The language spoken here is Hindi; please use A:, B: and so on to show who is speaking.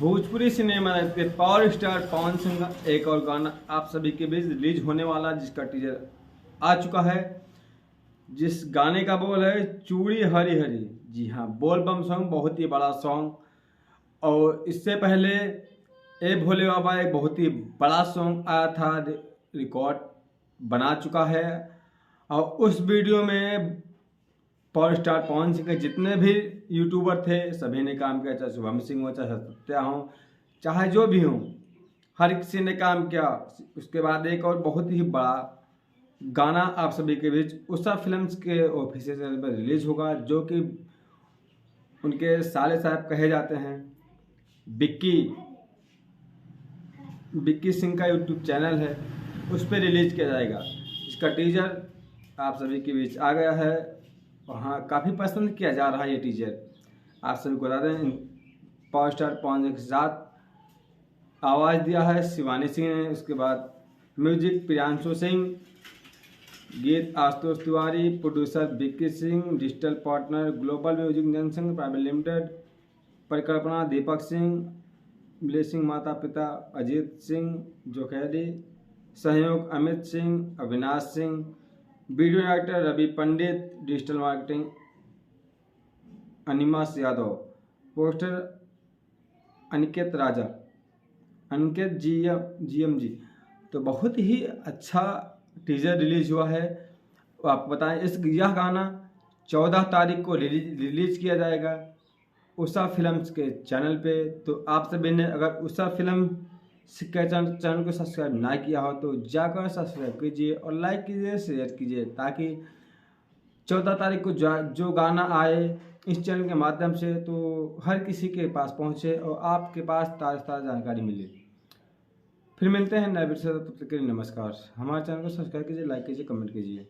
A: भोजपुरी सिनेमा के पावर स्टार पवन सिंह का एक और गाना आप सभी के बीच रिलीज होने वाला, जिसका टीजर आ चुका है। जिस गाने का बोल है चूड़ी हरी हरी। जी हाँ, बोल बम सॉन्ग बहुत ही बड़ा सॉन्ग। और इससे पहले ए भोले बाबा एक बहुत ही बड़ा सॉन्ग आया था, रिकॉर्ड बना चुका है। और उस वीडियो में पावर स्टार पवन सिंह के जितने भी यूट्यूबर थे सभी ने काम किया, चाहे शुभम सिंह हो, चाहे सत्या हो, चाहे जो भी हो, हर किसी ने काम किया। उसके बाद एक और बहुत ही बड़ा गाना आप सभी के बीच उषा फिल्म्स के ऑफिशियल चैनल पर रिलीज होगा, जो कि उनके साले साहब कहे जाते हैं। बिक्की सिंह का यूट्यूब चैनल है, उस पर रिलीज किया जाएगा। इसका टीजर आप सभी के बीच आ गया है। हाँ, काफ़ी पसंद किया जा रहा है ये टीजर। आप सभी को बता दें, पावर स्टार पवन सिंह के साथ आवाज़ दिया है शिवानी सिंह ने। उसके बाद म्यूजिक प्रियांशु सिंह, गीत Ashutosh Tiwari, producer Bikki Singh, digital partner global music Jansangh private limited, परिकल्पना दीपक सिंह, ब्लेसिंग माता पिता अजीत सिंह जोखैरी, सहयोग Amit Singh, Avinash Singh, video director Ravi Pandit, digital marketing Animas Yadav, poster Aniket Raja, Aniket GMG. तो बहुत ही अच्छा टीजर रिलीज हुआ है। तो आपको बताएं, यह गाना 14 तारीख को रिलीज किया जाएगा उषा फिल्म्स के चैनल पे। तो आप सभी ने अगर उषा फिल्म के चैनल को सब्सक्राइब ना किया हो तो जाकर सब्सक्राइब कीजिए और लाइक कीजिए, शेयर कीजिए, ताकि 14 तारीख को जो गाना आए इस चैनल के माध्यम से तो हर किसी के पास पहुंचे और आपके पास ताज़ा जानकारी मिले। फिर मिलते हैं नए वीडियो से, तब तक के लिए नमस्कार। हमारे चैनल को सब्सक्राइब कीजिए, लाइक कीजिए, कमेंट कीजिए।